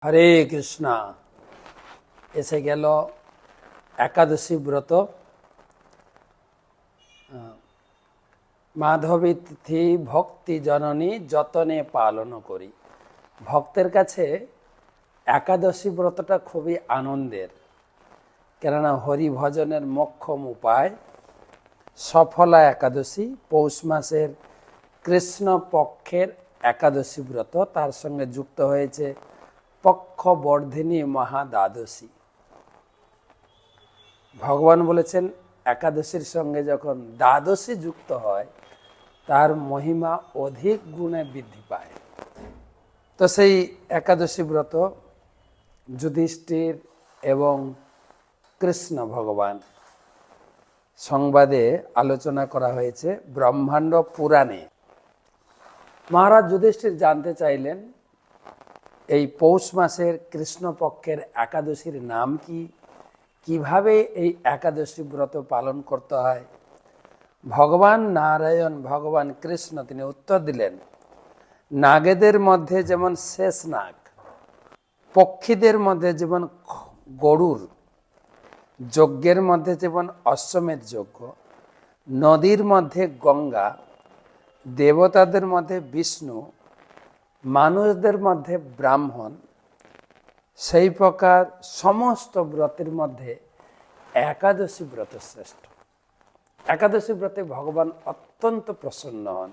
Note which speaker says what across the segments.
Speaker 1: হরে কৃষ্ণা। এসে গেল একাদশী ব্রত। মাধবী তিথি ভক্তি জননী যতনে পালন করি। ভক্তের কাছে একাদশী ব্রতটা খুবই আনন্দের, কেননা হরি ভজনের মোক্ষম উপায়। সফলা একাদশী পৌষ মাসের কৃষ্ণ পক্ষের একাদশী ব্রত, তার সঙ্গে যুক্ত হয়েছে পক্ষবর্ধিনী মহাদ্বাদশী। ভগবান বলেছেন একাদশীর সঙ্গে যখন দ্বাদশী যুক্ত হয় তার মহিমা অধিক গুণে বৃদ্ধি পায়। তো সেই একাদশী ব্রত যুধিষ্ঠির এবং কৃষ্ণ ভগবান সংবাদে আলোচনা করা হয়েছে ব্রহ্মাণ্ড পুরাণে। মহারাজ যুধিষ্ঠির জানতে চাইলেন এই পৌষ মাসের কৃষ্ণপক্ষের একাদশীর নাম কি, কিভাবে এই একাদশী ব্রত পালন করতে হয়। ভগবান নারায়ণ, ভগবান কৃষ্ণ তিনি উত্তর দিলেন, নাগেদের মধ্যে যেমন শেষ নাগ, পক্ষীদের মধ্যে যেমন গরুর, যজ্ঞের মধ্যে যেমন অশ্বমেধ যজ্ঞ, নদীর মধ্যে গঙ্গা, দেবতাদের মধ্যে বিষ্ণু, মানুষদের মধ্যে ব্রাহ্মণ, সেই প্রকার সমস্ত ব্রতের মধ্যে একাদশী ব্রত শ্রেষ্ঠ। একাদশী ব্রতে ভগবান অত্যন্ত প্রসন্ন হন।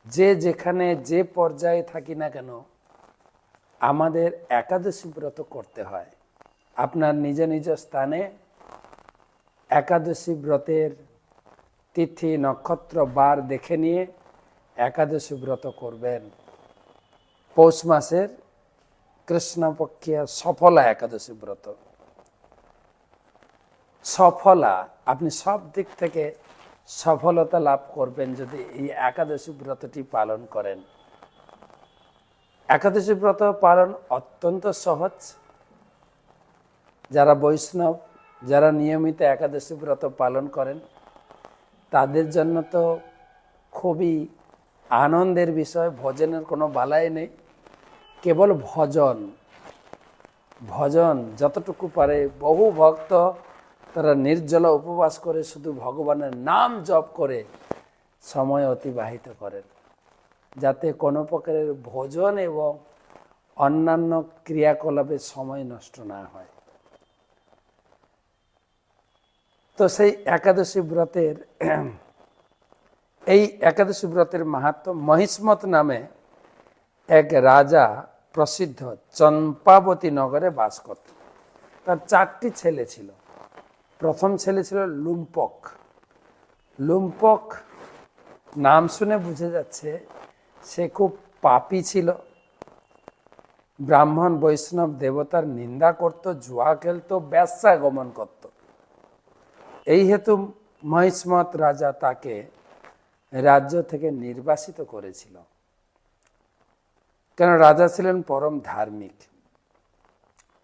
Speaker 1: যে যেখানে যে পর্যায়ে থাকি না কেন আমাদের একাদশী ব্রত করতে হয়। আপনার নিজ নিজ স্থানে একাদশী ব্রতের তিথি নক্ষত্র বার দেখে নিয়ে একাদশী ব্রত করবেন। পৌষ মাসের কৃষ্ণপক্ষীয় সফলা একাদশী ব্রত। সফলা, আপনি সব দিক থেকে সফলতা লাভ করবেন যদি এই একাদশী ব্রতটি পালন করেন। একাদশী ব্রত পালন অত্যন্ত সহজ। যারা বৈষ্ণব, যারা নিয়মিত একাদশী ব্রত পালন করেন তাদের জন্য তো খুবই আনন্দের বিষয়। ভজনের কোনো বালাই নেই, কেবল ভজন। ভজন যতটুকু পারে, বহু ভক্ত তারা নির্জলা উপবাস করে শুধু ভগবানের নাম জপ করে সময় অতিবাহিত করেন, যাতে কোনো প্রকারের ভোজন এবং অন্যান্য ক্রিয়াকলাপের সময় নষ্ট না হয়। তো সেই একাদশী ব্রতের একাদশী ব্রতের মাহাত্ম্য, মহিষ্মত নামে এক রাজা প্রসিদ্ধ চম্পাবতী নগরে বাস করত। তার 4টি ছেলে ছিল। প্রথম ছেলে ছিল লুম্পক। লুম্পক নাম শুনে বুঝে যাচ্ছে সে খুব পাপী ছিল। ব্রাহ্মণ বৈষ্ণব দেবতার নিন্দা করত, জুয়া খেলত, ব্যবসা গমন করত। এই হেতু মহিষ্মত রাজা তাকে রাজ্য থেকে নির্বাসিত করেছিল, কেন রাজা ছিলেন পরম ধার্মিক।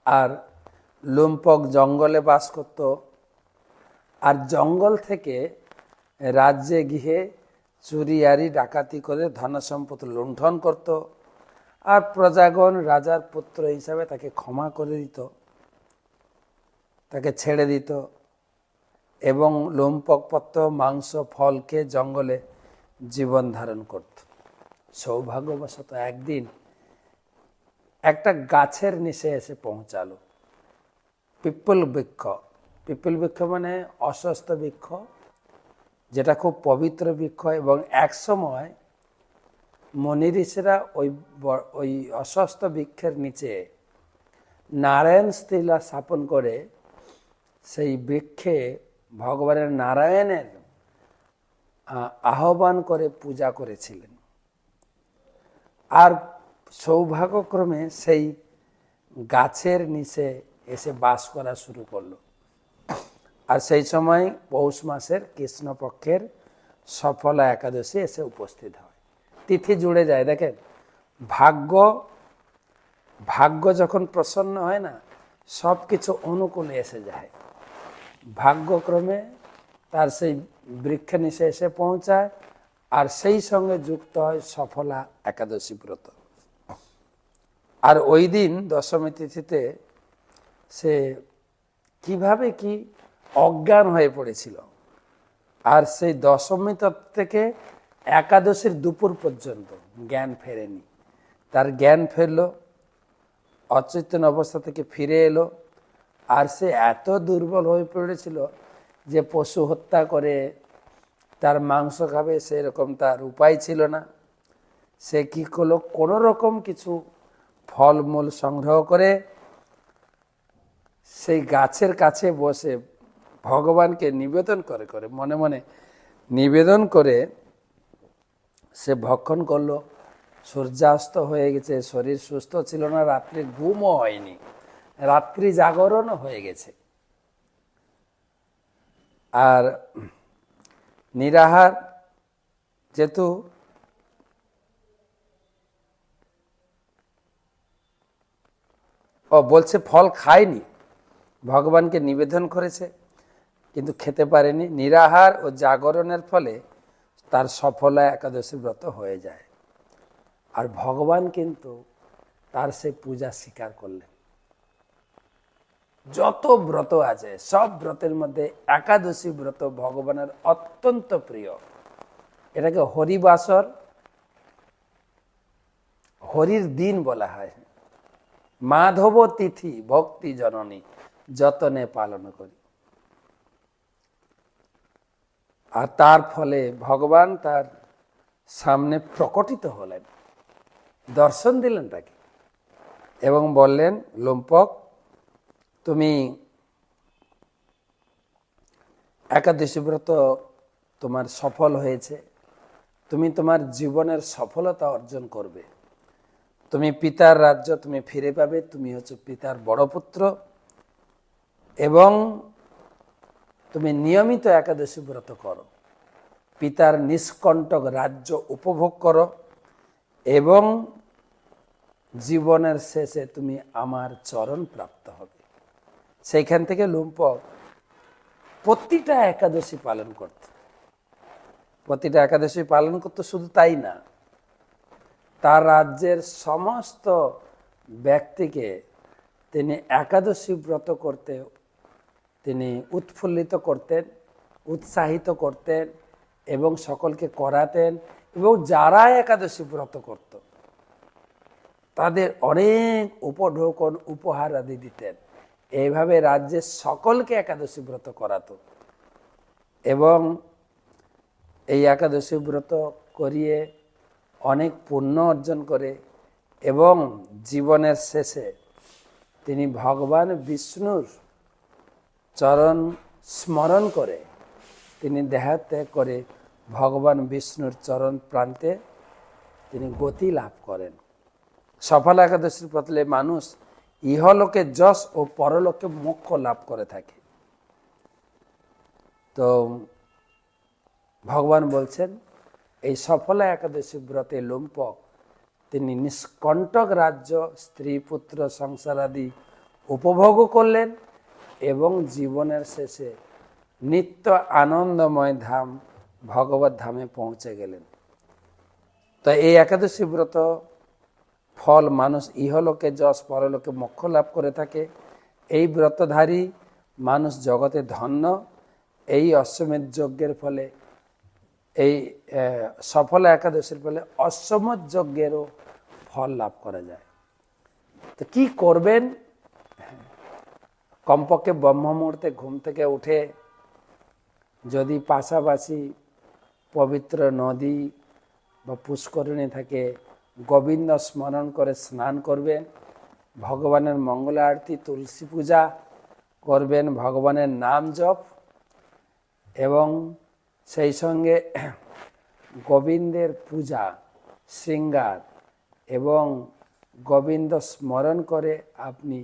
Speaker 1: আর লুম্পক জঙ্গলে বাস করত, আর জঙ্গল থেকে রাজ্যে গিয়ে চুরিয়ারি ডাকাতি করে ধনসম্পদ লুণ্ঠন করত। আর প্রজাগণ রাজার পুত্র হিসাবে তাকে ক্ষমা করে দিত, তাকে ছেড়ে দিত এবং লুম্পকপত্র মাংস ফল খেয়ে জঙ্গলে জীবন ধারণ করত। সৌভাগ্যবশত একদিন একটা গাছের নিচে এসে পৌঁছালো। পিপল বৃক্ষ, পিপল বৃক্ষ মানে অশ্বত্থ বৃক্ষ, যেটা খুব পবিত্র বৃক্ষ। এবং একসময় মুনি ঋষিরা ওই অশ্বত্থ বৃক্ষের নিচে নারায়ণ স্থিলা স্থাপন করে সেই বৃক্ষে ভগবানের নারায়ণের আহ্বান করে পূজা করেছিলেন। আর সৌভাগ্যক্রমে সেই গাছের নিচে এসে বাস করা শুরু করলো। আর সেই সময় পৌষ মাসের কৃষ্ণপক্ষের সফলা একাদশী এসে উপস্থিত হয়। তিথি জুড়ে যায়। দেখেন, ভাগ্য যখন প্রসন্ন হয় না, সব কিছু অনুকূলে এসে যায়। ভাগ্যক্রমে তার সেই বৃক্ষের নিচে এসে পৌঁছায়, আর সেই সঙ্গে যুক্ত হয় সফলা একাদশী ব্রত। আর ওই দিন দশমী তিথিতে সে কিভাবে কি অজ্ঞান হয়ে পড়েছিল, আর সেই দশমী থেকে একাদশীর দুপুর পর্যন্ত জ্ঞান ফেরেনি। তার জ্ঞান ফেরল, অচেতন অবস্থা থেকে ফিরে এলো, আর সে এত দুর্বল হয়ে পড়েছিল যে পশু হত্যা করে তার মাংস খাবে সেরকম তার উপায় ছিল না। সে কি করলো, কোনো রকম কিছু ফলমূল সংগ্রহ করে সেই গাছের কাছে বসে ভগবানকে নিবেদন করে করে মনে মনে নিবেদন করে সে ভক্ষণ করলো। সূর্যাস্ত হয়ে গেছে, শরীর সুস্থ ছিল না, রাত্রি ঘুমও হয়নি, রাত্রি জাগরণও হয়ে গেছে। আর নিরাহার যেহেতু বলছে ফল খায়নি, ভগবানকে নিবেদন করেছে কিন্তু খেতে পারেনি। নিরাহার ও জাগরণের ফলে তার সফলা একাদশী ব্রত হয়ে যায়। আর ভগবান কিন্তু তার সেই পূজা স্বীকার করলেন। যত ব্রত আছে সব ব্রতের মধ্যে একাদশী ব্রত ভগবানের অত্যন্ত প্রিয়। এটাকে হরিবাসর, হরির দিন বলা হয়। মাধব তিথি ভক্তি জননী যতনে পালন করি। আর তার ফলে ভগবান তার সামনে প্রকটিত হলেন, দর্শন দিলেন তাকে এবং বললেন, লুম্পক, তুমি একাদশী ব্রত তোমার সফল হয়েছে, তুমি তোমার জীবনের সফলতা অর্জন করবে, তুমি পিতার রাজ্য তুমি ফিরে পাবে, তুমি হচ্ছে পিতার বড় পুত্র, এবং তুমি নিয়মিত একাদশী ব্রত করো, পিতার নিষ্কণ্টক রাজ্য উপভোগ করো, এবং জীবনের শেষে তুমি আমার চরণ প্রাপ্ত হবে। সেইখান থেকে লুম্পক প্রতিটা একাদশী পালন করত, প্রতিটা একাদশী পালন করতো। শুধু তাই না, তার রাজ্যের সমস্ত ব্যক্তিকে তিনি একাদশী ব্রত করতে তিনি উৎফুল্লিত করতেন, উৎসাহিত করতেন এবং সকলকে করাতেন, এবং যারা একাদশী ব্রত করত তাদের অনেক উপঢৌকন উপহার আদি দিতেন। এইভাবে রাজ্যের সকলকে একাদশী ব্রত করাতো এবং এই একাদশী ব্রত করিয়ে অনেক পুণ্য অর্জন করে এবং জীবনের শেষে তিনি ভগবান বিষ্ণুর চরণ স্মরণ করে তিনি দেহত্যাগ করে ভগবান বিষ্ণুর চরণ প্রান্তে তিনি গতি লাভ করেন। সফল একাদশীর প্রতলে মানুষ ইহলোকে যশ ও পরলোকে মোক্ষ লাভ করে থাকে। তো ভগবান বলছেন, এই সফলা একাদশী ব্রতে লুম্পক তিনি নিষ্কণ্টক রাজ্য, স্ত্রী, পুত্র, সংসার আদি উপভোগ করলেন এবং জীবনের শেষে নিত্য আনন্দময় ধাম ভগবত ধামে পৌঁছে গেলেন। তো এই একাদশী ব্রত ফল মানুষ ইহলোকে যশ, পরলোকে মোক্ষ লাভ করে থাকে। এই ব্রতধারী মানুষ জগতে ধন্য। এই অশ্বমেধ যজ্ঞের ফলে, এই সফল একাদশীর ফলে অশ্বমেধ যজ্ঞেরও ফল লাভ করা যায়। তো কি করবেন? কমপক্ষে ব্রহ্ম মুহূর্তে ঘুম থেকে উঠে যদি পাশাপাশি পবিত্র নদী বা পুষ্করিণী থাকে, গোবিন্দ স্মরণ করে স্নান করবেন, ভগবানের মঙ্গল আরতি, তুলসী পূজা করবেন, ভগবানের নাম জপ, এবং সেই সঙ্গে গোবিন্দের পূজা, শৃঙ্গার এবং গোবিন্দ স্মরণ করে আপনি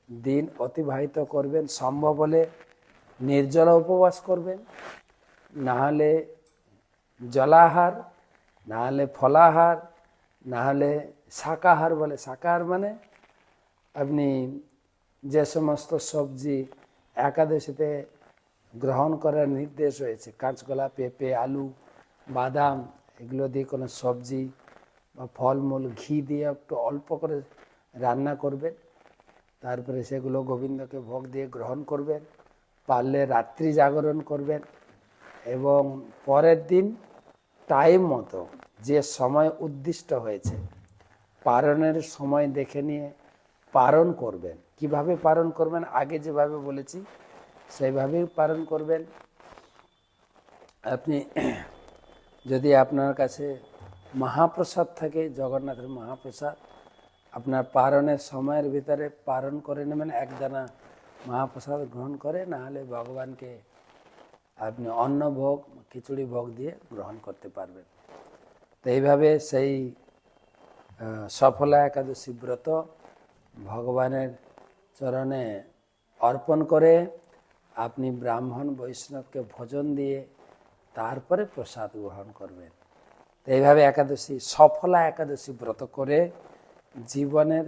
Speaker 1: দিন অতিবাহিত করবেন। সম্ভব হলে নির্জলা উপবাস করবেন, না হলে জলাহার, না হলে ফলাহার, না হলে শাকাহার বলে। শাকাহার মানে আপনি যে সমস্ত সবজি একাদশীতে গ্রহণ করার নির্দেশ হয়েছে, কাঁচকলা, পেঁপে, আলু, বাদাম, এগুলো দিয়ে কোনো সবজি বা ফলমূল ঘি দিয়ে একটু অল্প করে রান্না করবেন, তারপরে সেগুলো গোবিন্দকে ভোগ দিয়ে গ্রহণ করবেন, পারলে রাত্রি জাগরণ করবেন এবং পরের দিন টাইম মতো যে সময় উদ্দিষ্ট হয়েছে পারণের সময় দেখে নিয়ে পারণ করবেন। কিভাবে পারণ করবেন? আগে যেভাবে বলেছি সেইভাবেই পালন করবেন। আপনি যদি আপনার কাছে মহাপ্রসাদ থাকে, জগন্নাথের মহাপ্রসাদ, আপনার পারণের সময়ের ভিতরে পারণ করে নেবেন, একদানা মহাপ্রসাদ গ্রহণ করে, না হলে ভগবানকে আপনি অন্ন ভোগ, খিচুড়ি ভোগ দিয়ে গ্রহণ করতে পারবেন। তো এইভাবে সেই সফলা একাদশী ব্রত ভগবানের চরণে অর্পণ করে আপনি ব্রাহ্মণ বৈষ্ণবকে ভোজন দিয়ে তারপরে প্রসাদ গ্রহণ করবেন। তো এইভাবে একাদশী, সফলা একাদশী ব্রত করে জীবনের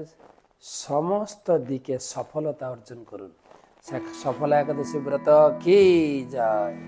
Speaker 1: সমস্ত দিকে সফলতা অর্জন করুন। সফলা একাদশী ব্রত কি জয়।